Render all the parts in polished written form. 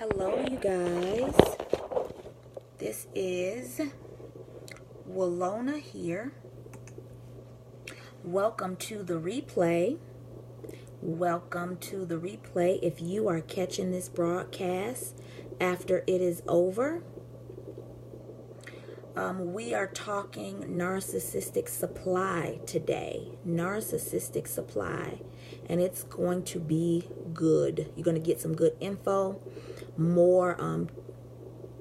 Hello, you guys. This is Walona here. Welcome to the replay. Welcome to the replay. If you are catching this broadcast after it is over, we are talking narcissistic supply today. Narcissistic supply. And it's going to be good. You're going to get some good info, more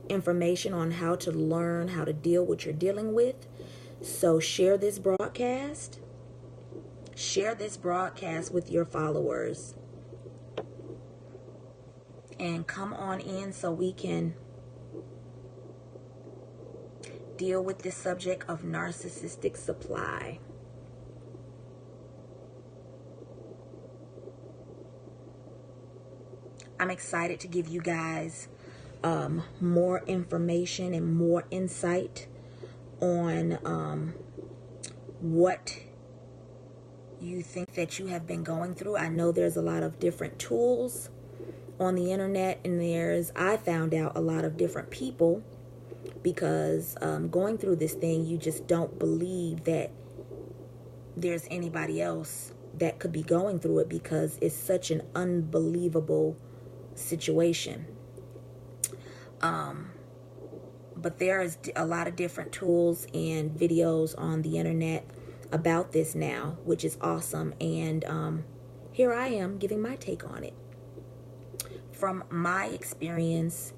information on how to learn how to deal with what you're dealing with. So share this broadcast. Share this broadcast with your followers. And come on in so we can deal with this subject of narcissistic supply. I'm excited to give you guys more information and more insight on what you think that you have been going through. I know there's a lot of different tools on the internet, and I found out a lot of different people because going through this thing, you just don't believe that there's anybody else that could be going through it because it's such an unbelievable situation. But there is a lot of different tools and videos on the internet about this now, which is awesome. And here I am giving my take on it from my experience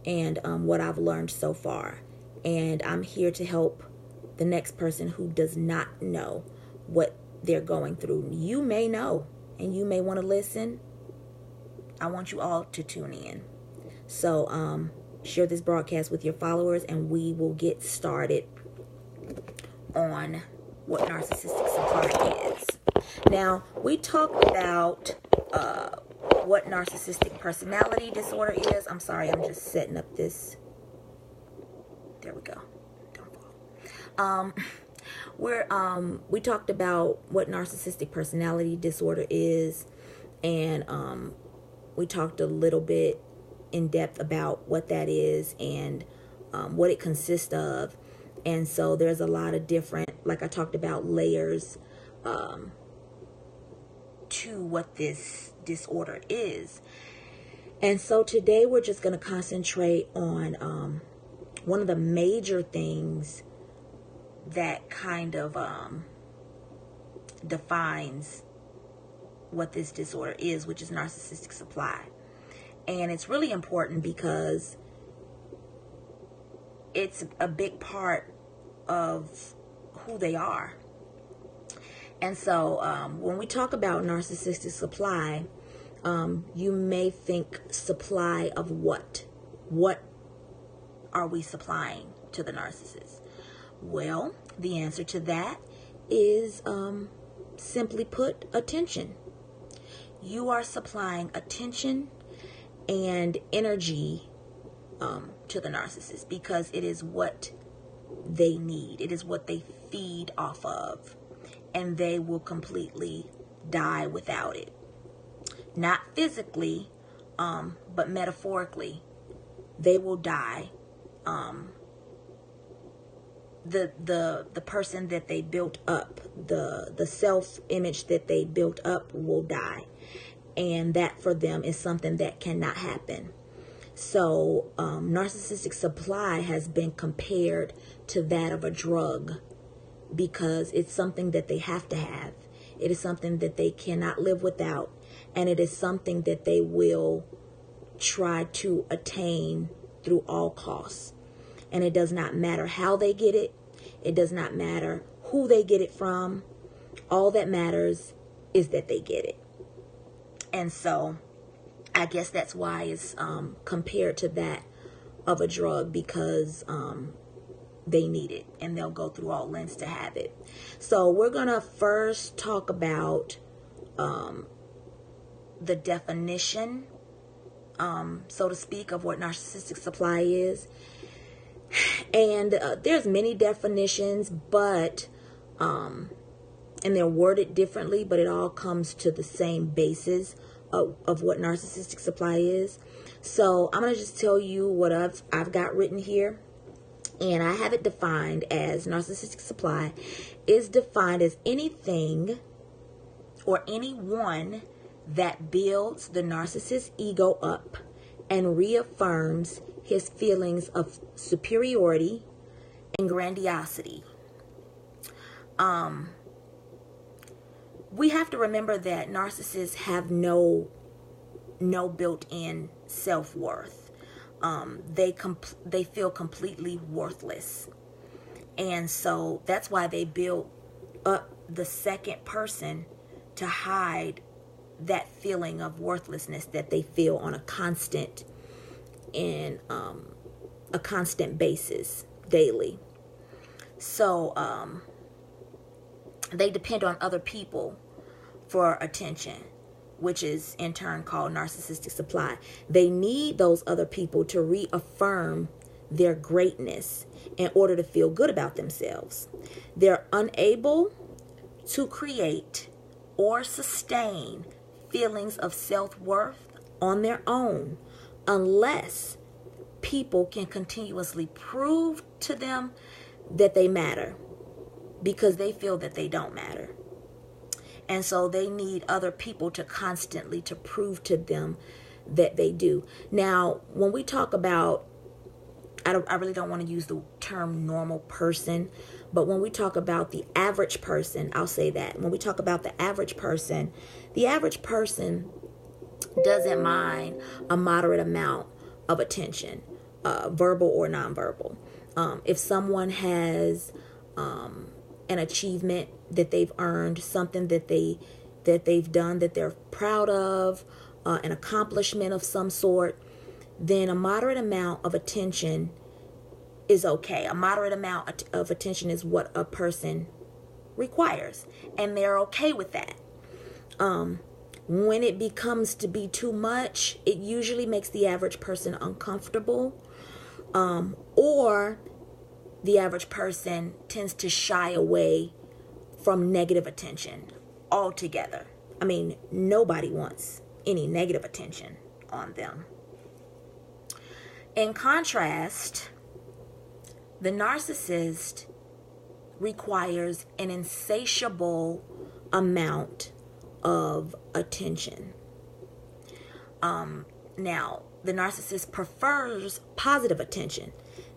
and what I've learned so far. And I'm here to help the next person who does not know what they're going through. You may know, and you may want to listen. I want you all to tune in. So share this broadcast with your followers, and we will get started on what narcissistic supply is. Now, we talked about what narcissistic personality disorder is. I'm sorry, I'm just setting up this. There we go. Don't fall. We talked about what narcissistic personality disorder is, and we talked a little bit in depth about what that is and what it consists of. And so there's a lot of different, like I talked about, layers to what this disorder is. And so today we're just going to concentrate on one of the major things that kind of defines what this disorder is, which is narcissistic supply. And it's really important because it's a big part of who they are. And so when we talk about narcissistic supply, you may think supply of what? What are we supplying to the narcissist? Well, the answer to that is simply put, attention. You are supplying attention and energy to the narcissist because it is what they need. It is what they feed off of, and they will completely die without it. Not physically, but metaphorically, they will die. The person that they built up, the self-image that they built up will die. And that for them is something that cannot happen. So narcissistic supply has been compared to that of a drug because it's something that they have to have. It is something that they cannot live without. And it is something that they will try to attain through all costs. And it does not matter how they get it. It does not matter who they get it from. All that matters is that they get it. And so I guess that's why it's compared to that of a drug, because they need it and they'll go through all lengths to have it. So we're going to first talk about the definition, so to speak, of what narcissistic supply is. And there's many definitions, but and they're worded differently, but it all comes to the same basis of what narcissistic supply is. So I'm going to just tell you what I've got written here. And I have it defined as narcissistic supply is defined as anything or anyone that builds the narcissist's ego up and reaffirms his feelings of superiority and grandiosity. We have to remember that narcissists have no built-in self-worth. They feel completely worthless, and so that's why they build up the second person to hide that feeling of worthlessness that they feel on a constant basis daily. So they depend on other people for attention, which is in turn called narcissistic supply. They need those other people to reaffirm their greatness in order to feel good about themselves. They're unable to create or sustain feelings of self-worth on their own unless people can continuously prove to them that they matter, because they feel that they don't matter. And so they need other people to constantly to prove to them that they do. Now, when we talk about, I really don't want to use the term normal person, but when we talk about the average person, I'll say that. When we talk about the average person doesn't mind a moderate amount of attention, verbal or nonverbal. If someone has an achievement that they've earned, something that they've done that they're proud of, an accomplishment of some sort, then a moderate amount of attention is okay. A moderate amount of attention is what a person requires, and they're okay with that. When it becomes to be too much, it usually makes the average person uncomfortable, or the average person tends to shy away from negative attention altogether. I mean, nobody wants any negative attention on them. In contrast, the narcissist requires an insatiable amount of attention. Now, the narcissist prefers positive attention.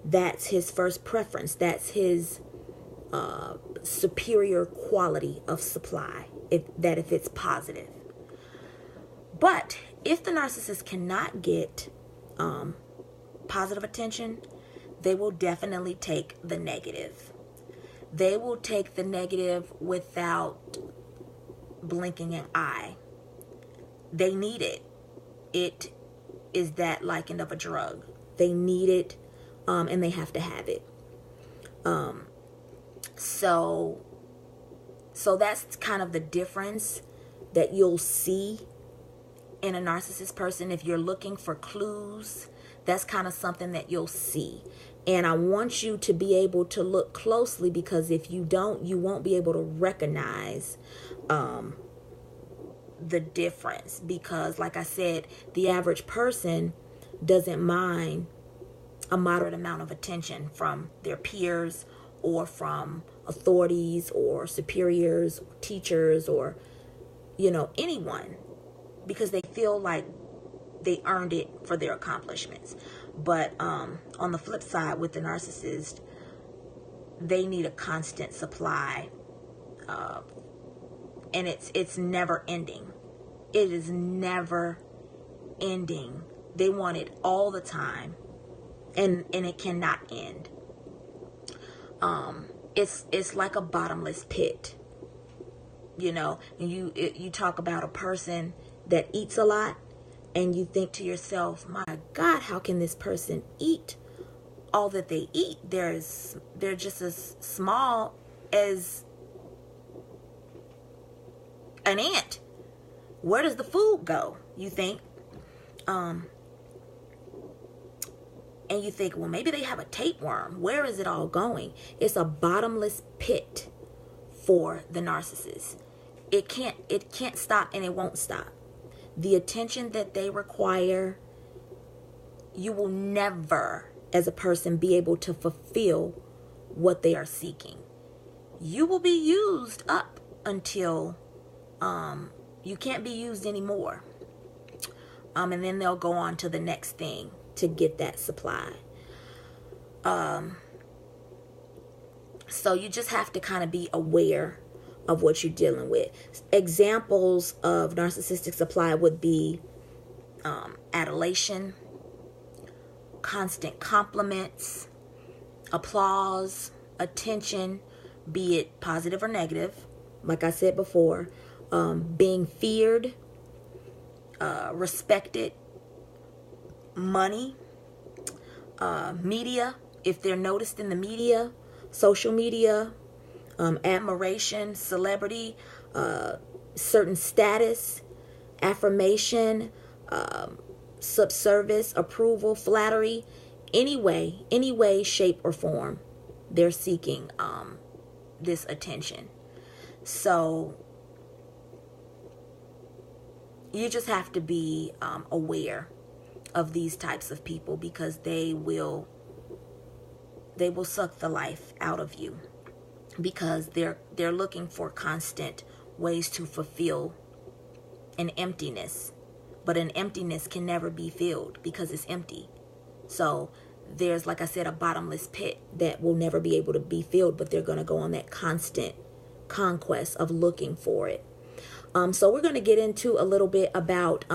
That's his first preference. That's his superior quality of supply, if it's positive. But if the narcissist cannot get positive attention, they will definitely take the negative. They will take the negative without blinking an eye. They need it. It is that likened of a drug. They need it, and they have to have it. So that's kind of the difference that you'll see in a narcissist person. If you're looking for clues, that's kind of something that you'll see. And I want you to be able to look closely, because if you don't, you won't be able to recognize the difference. Because like I said, the average person doesn't mind a moderate amount of attention from their peers or from authorities or superiors or teachers or, anyone, because they feel like they earned it for their accomplishments. But on the flip side, with the narcissist, they need a constant supply, and it's never ending. It is never ending. They want it all the time, and it cannot end. It's like a bottomless pit. And you talk about a person that eats a lot, and you think to yourself, my God, how can this person eat all that they eat? They're just as small as an ant. Where does the food go, you think? And you think, well, maybe they have a tapeworm. Where is it all going? It's a bottomless pit for the narcissist. It can't stop, and it won't stop. the attention that they require, you will never, as a person, be able to fulfill what they are seeking. You will be used up until you can't be used anymore. And then they'll go on to the next thing to get that supply. So you just have to kind of be aware of what you're dealing with. Examples of narcissistic supply would be adulation, constant compliments, applause, attention, be it positive or negative, like I said before, being feared, respected, money, media, if they're noticed in the media, social media, admiration, celebrity, certain status, affirmation, subservice, approval, flattery, any way, shape, or form, they're seeking this attention. So you just have to be aware of these types of people, because they will suck the life out of you, because they're looking for constant ways to fulfill an emptiness. But an emptiness can never be filled because it's empty. So there's, like I said, a bottomless pit that will never be able to be filled, but they're going to go on that constant conquest of looking for it. So we're going to get into a little bit about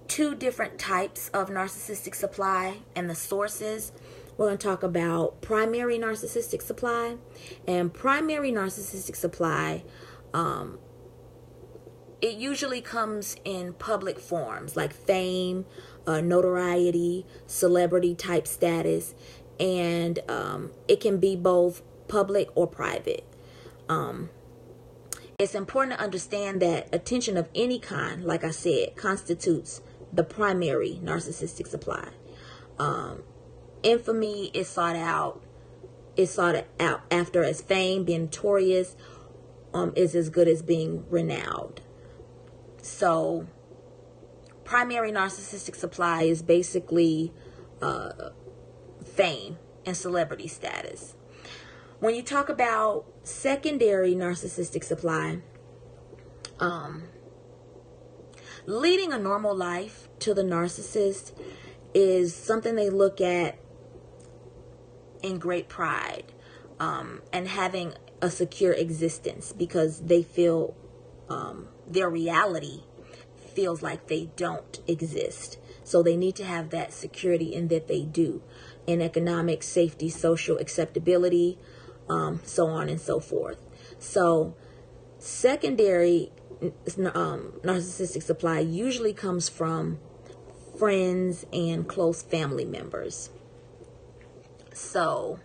two different types of narcissistic supply and the sources. We're going to talk about primary narcissistic supply. And primary narcissistic supply, it usually comes in public forms like fame, notoriety, celebrity type status, and it can be both public or private. It's important to understand that attention of any kind, like I said, constitutes the primary narcissistic supply. Infamy is sought out after as fame, being notorious, is as good as being renowned. So primary narcissistic supply is basically fame and celebrity status. When you talk about secondary narcissistic supply, leading a normal life to the narcissist is something they look at in great pride, and having a secure existence, because they feel their reality feels like they don't exist. So they need to have that security in that they do, in economic, safety, social acceptability, so on and so forth. So secondary narcissistic supply usually comes from friends and close family members. So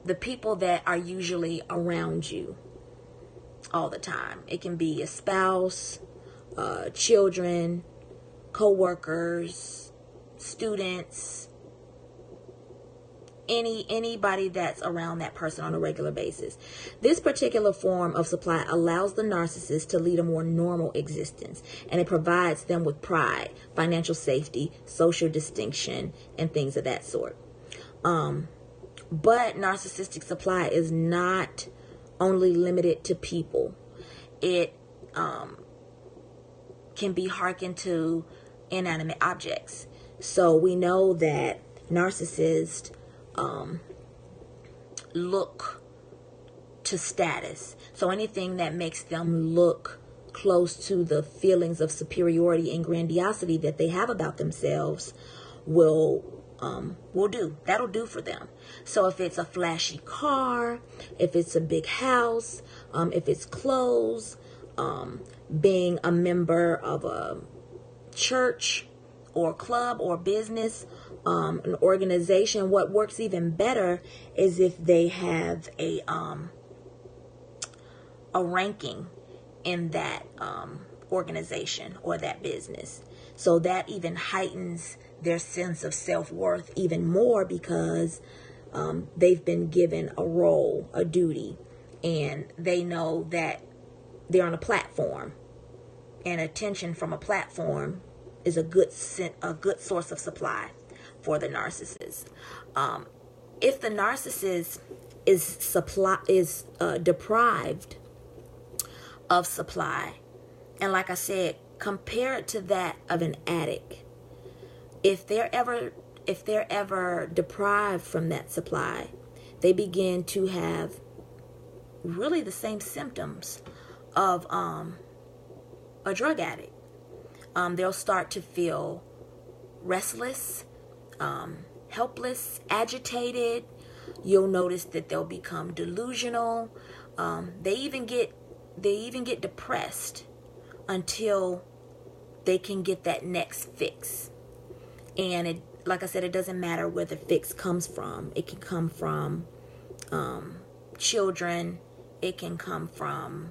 the people that are usually around you all the time. It can be a spouse, children, co-workers, students, anybody that's around that person on a regular basis. This particular form of supply allows the narcissist to lead a more normal existence, and it provides them with pride, financial safety, social distinction, and things of that sort. But narcissistic supply is not only limited to people. It can be hearkened to inanimate objects. So we know that narcissists look to status. So anything that makes them look close to the feelings of superiority and grandiosity that they have about themselves will do. That'll do for them. So if it's a flashy car, if it's a big house, if it's clothes, being a member of a church or club or business, an organization, what works even better is if they have a ranking in that organization or that business. So that even heightens their sense of self-worth even more, because they've been given a role, a duty, and they know that they're on a platform, and attention from a platform is a good source of supply for the narcissist. If the narcissist is deprived of supply, and like I said, compare it to that of an addict. If they're ever deprived from that supply, they begin to have really the same symptoms of a drug addict. They'll start to feel restless, helpless, agitated. You'll notice that they'll become delusional. They even get depressed until they can get that next fix. And like I said, it doesn't matter where the fix comes from. It can come from children. It can come from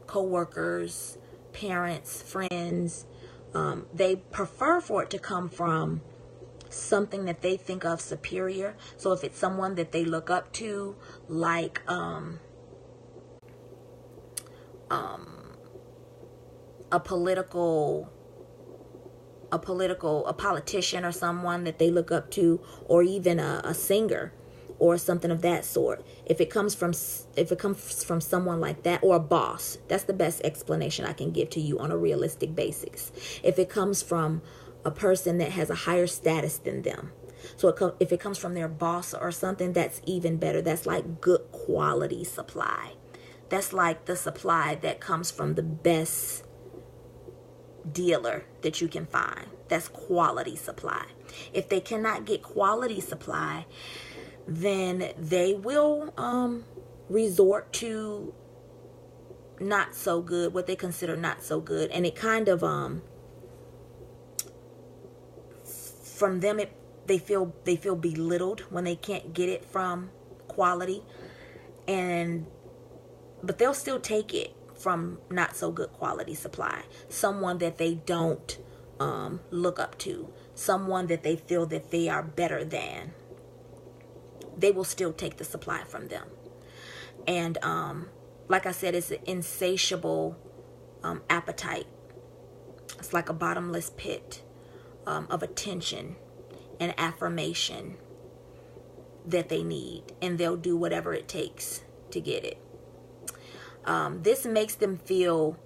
co-workers, parents, friends. They prefer for it to come from something that they think of superior. So if it's someone that they look up to, like a politician or someone that they look up to, or even a singer or something of that sort. If it comes from someone like that, or a boss, that's the best explanation I can give to you on a realistic basis. If it comes from a person that has a higher status than them, so if it comes from their boss or something, that's even better. That's like good quality supply. That's like the supply that comes from the best dealer that you can find. That's quality supply. If they cannot get quality supply, then they will resort to not so good, what they consider not so good. And it kind of from them, they feel belittled when they can't get it from quality, but they'll still take it from not so good quality supply. Someone that they don't look up to, someone that they feel that they are better than, they will still take the supply from them. And like I said, it's an insatiable appetite. It's like a bottomless pit of attention and affirmation that they need, and they'll do whatever it takes to get it. This makes them feel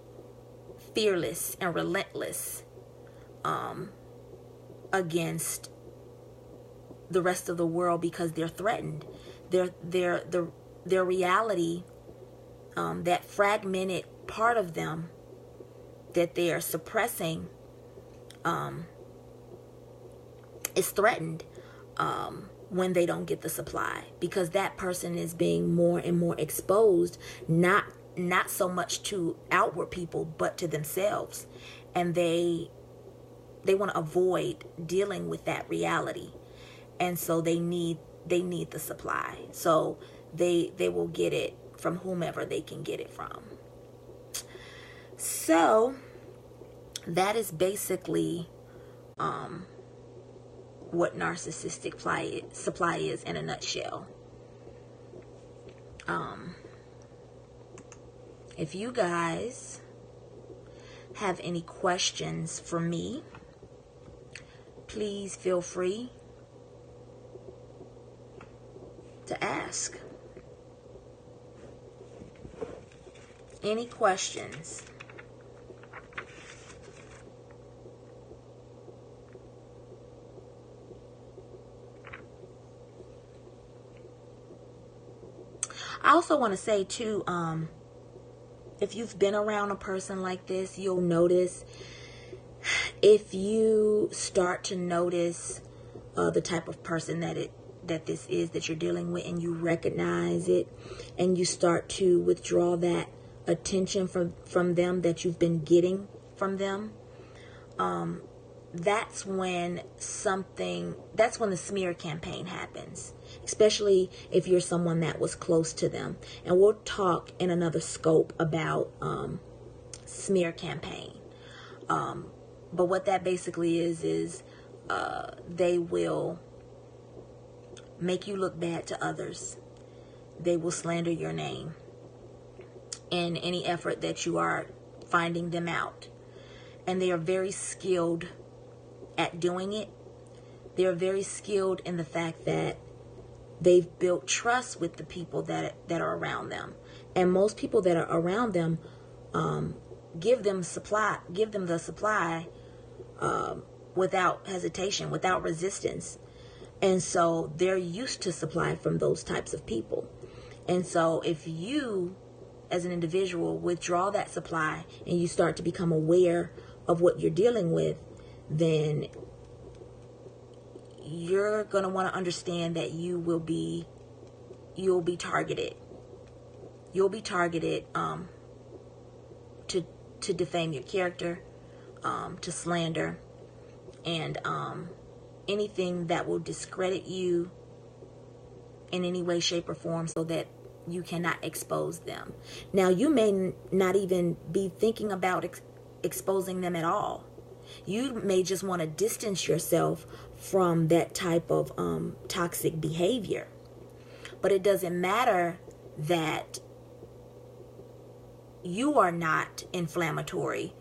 fearless and relentless against the rest of the world, because they're threatened. Their reality, that fragmented part of them that they are suppressing, is threatened when they don't get the supply, because that person is being more and more exposed, not so much to outward people, but to themselves. And they want to avoid dealing with that reality. And so they need the supply. So they will get it from whomever they can get it from. So that is basically what narcissistic supply is in a nutshell. If you guys have any questions for me, please feel free to ask. Any questions? I also want to say too, if you've been around a person like this, you'll notice, if you start to notice the type of person that this is that you're dealing with, and you recognize it, and you start to withdraw that attention from them that you've been getting from them, that's when the smear campaign happens, especially if you're someone that was close to them. And we'll talk in another scope about smear campaign. But what that basically is they will make you look bad to others. They will slander your name. in any effort that you are finding them out. And they are very skilled at doing it. They're very skilled in the fact that they've built trust with the people that are around them. And most people that are around them give them the supply without hesitation, without resistance. And so they're used to supply from those types of people. And so if you, as an individual, withdraw that supply and you start to become aware of what you're dealing with, then you're going to want to understand that you'll be targeted. You'll be targeted to defame your character, to slander, and anything that will discredit you in any way, shape, or form, so that you cannot expose them. Now, you may not even be thinking about exposing them at all. You may just want to distance yourself from that type of toxic behavior. But it doesn't matter that you are not inflammatory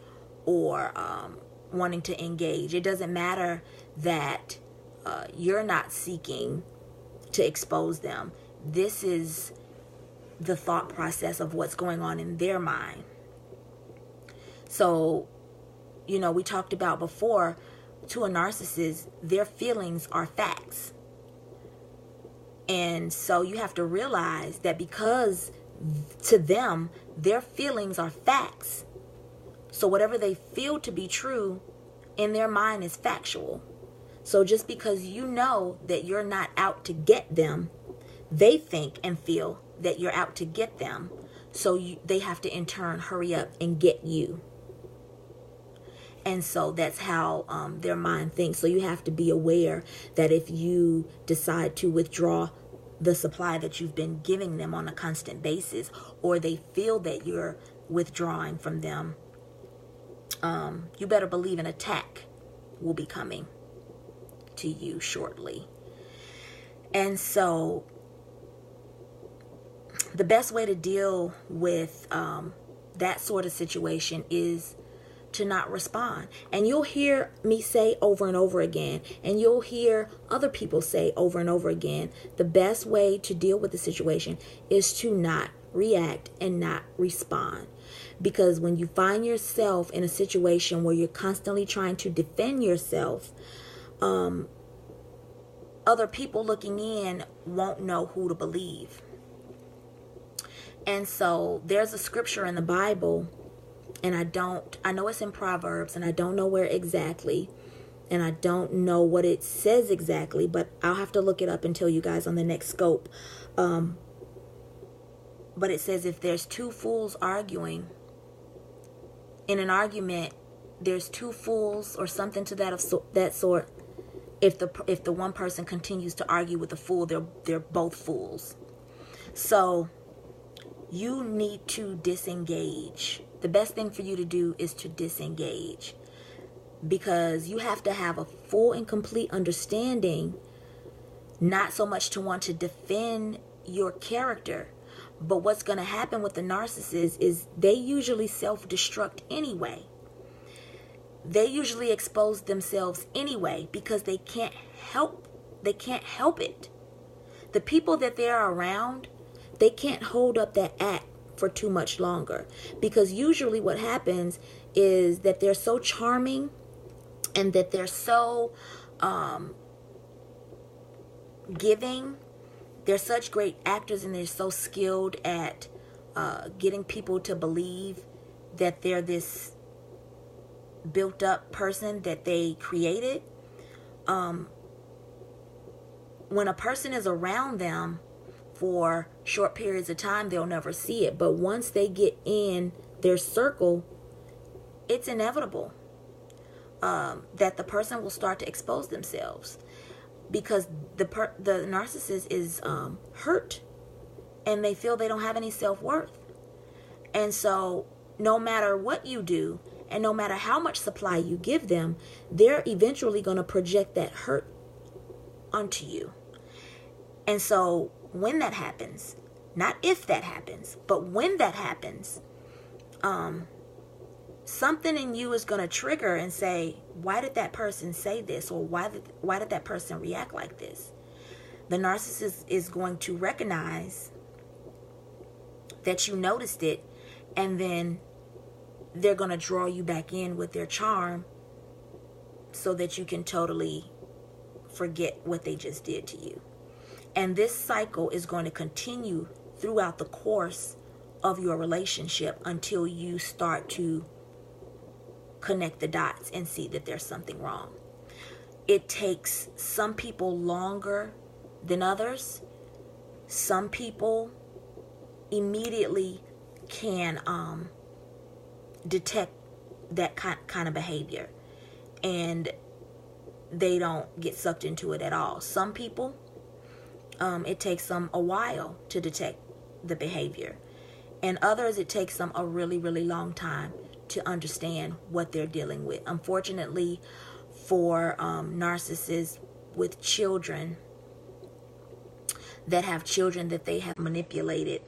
or wanting to engage. It doesn't matter that you're not seeking to expose them. This is the thought process of what's going on in their mind. So, we talked about before, to a narcissist, their feelings are facts. And so you have to realize that because to them, their feelings are facts. So whatever they feel to be true in their mind is factual. So just because you know that you're not out to get them, they think and feel that you're out to get them. So they have to in turn hurry up and get you. And so that's how their mind thinks. So you have to be aware that if you decide to withdraw the supply that you've been giving them on a constant basis, or they feel that you're withdrawing from them, you better believe an attack will be coming to you shortly. And so the best way to deal with that sort of situation is to not respond. And you'll hear me say over and over again, and you'll hear other people say over and over again, the best way to deal with the situation is to not react and not respond. Because when you find yourself in a situation where you're constantly trying to defend yourself, other people looking in won't know who to believe. And so there's a scripture in the Bible, and I know it's in Proverbs, and I don't know where exactly, and I don't know what it says exactly, but I'll have to look it up and tell you guys on the next scope. But it says, if there's two fools arguing, in an argument, there's two fools or something to that sort. If the one person continues to argue with the fool, they're both fools. So you need to disengage. The best thing for you to do is to disengage, because you have to have a full and complete understanding, not so much to want to defend your character, but what's going to happen with the narcissist is they usually self-destruct anyway. They usually expose themselves anyway because they can't help it. The people that they're around, they can't hold up that act for too much longer, because usually what happens is that they're so charming and that they're so giving. They're such great actors, and they're so skilled at getting people to believe that they're this built up person that they created. When a person is around them for short periods of time, they'll never see it. But once they get in their circle, it's inevitable that the person will start to expose themselves, because the narcissist is hurt, and they feel they don't have any self-worth. And so no matter what you do, and no matter how much supply you give them, they're eventually going to project that hurt onto you. And so when that happens, Not if that happens, but when that happens, something in you is going to trigger and say, why did that person say this? Or why did that person react like this? The narcissist is going to recognize that you noticed it, and then they're going to draw you back in with their charm so that you can totally forget what they just did to you. And this cycle is going to continue throughout the course of your relationship until you start to connect the dots and see that there's something wrong. It takes some people longer than others. Some people immediately can detect that kind of behavior, and they don't get sucked into it at all. Some people, it takes them a while to detect the behavior, and others it takes them a really, really long time to understand what they're dealing with. Unfortunately, for narcissists with children that have children that they have manipulated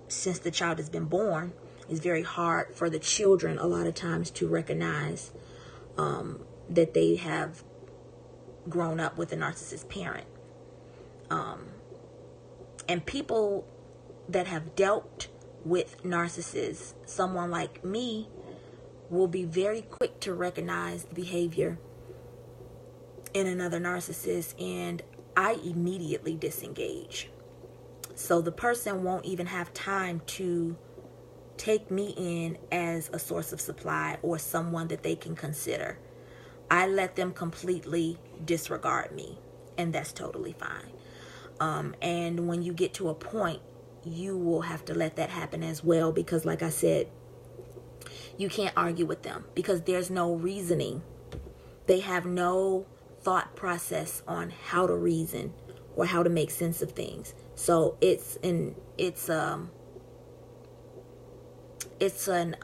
since the child has been born, it's very hard for the children a lot of times to recognize that they have grown up with a narcissist parent. And people that have dealt with narcissists, someone like me, will be very quick to recognize the behavior in another narcissist, and I immediately disengage. So the person won't even have time to take me in as a source of supply or someone that they can consider. I let them completely disregard me, and that's totally fine. And when you get to a point, you will have to let that happen as well, because like I said, you can't argue with them because there's no reasoning. They have no thought process on how to reason or how to make sense of things. So it's an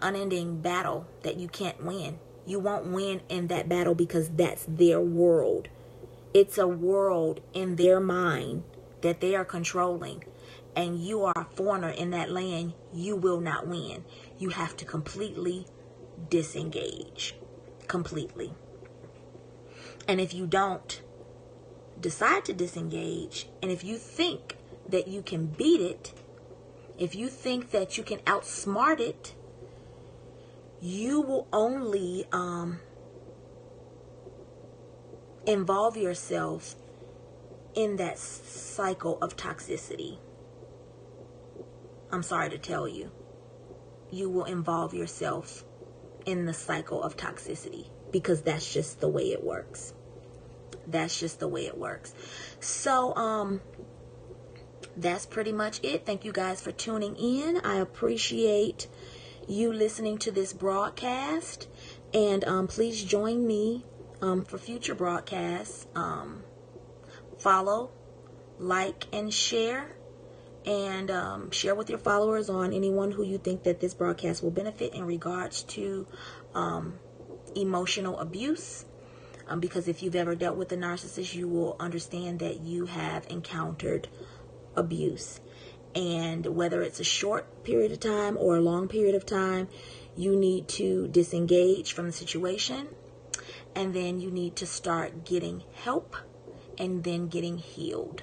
unending battle that you can't win. You won't win in that battle because that's their world. It's a world in their mind that they are controlling, and you are a foreigner in that land. You will not win. You have to completely disengage. Completely. And if you don't decide to disengage, and if you think that you can beat it, if you think that you can outsmart it, you will only involve yourself in that cycle of toxicity. I'm sorry to tell you, you will involve yourself in the cycle of toxicity because that's just the way it works. That's just the way it works. So, that's pretty much it. Thank you guys for tuning in. I appreciate you listening to this broadcast, and please join me for future broadcasts. Follow, like, and share, and share with your followers on anyone who you think that this broadcast will benefit in regards to emotional abuse. Because if you've ever dealt with a narcissist, you will understand that you have encountered abuse. And whether it's a short period of time or a long period of time, you need to disengage from the situation. And then you need to start getting help and then getting healed,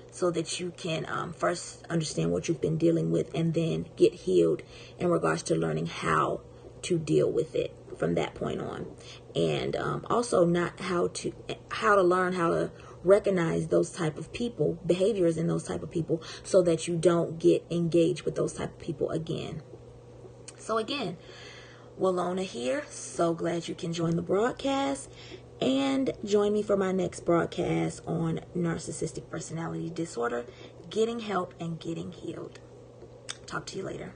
so that you can first understand what you've been dealing with and then get healed in regards to learning how to deal with it from that point on. And also not how to learn how to recognize those type of people, behaviors in those type of people, so that you don't get engaged with those type of people again. So again, Walona here. So glad you can join the broadcast, and join me for my next broadcast on narcissistic personality disorder, getting help and getting healed. Talk to you later.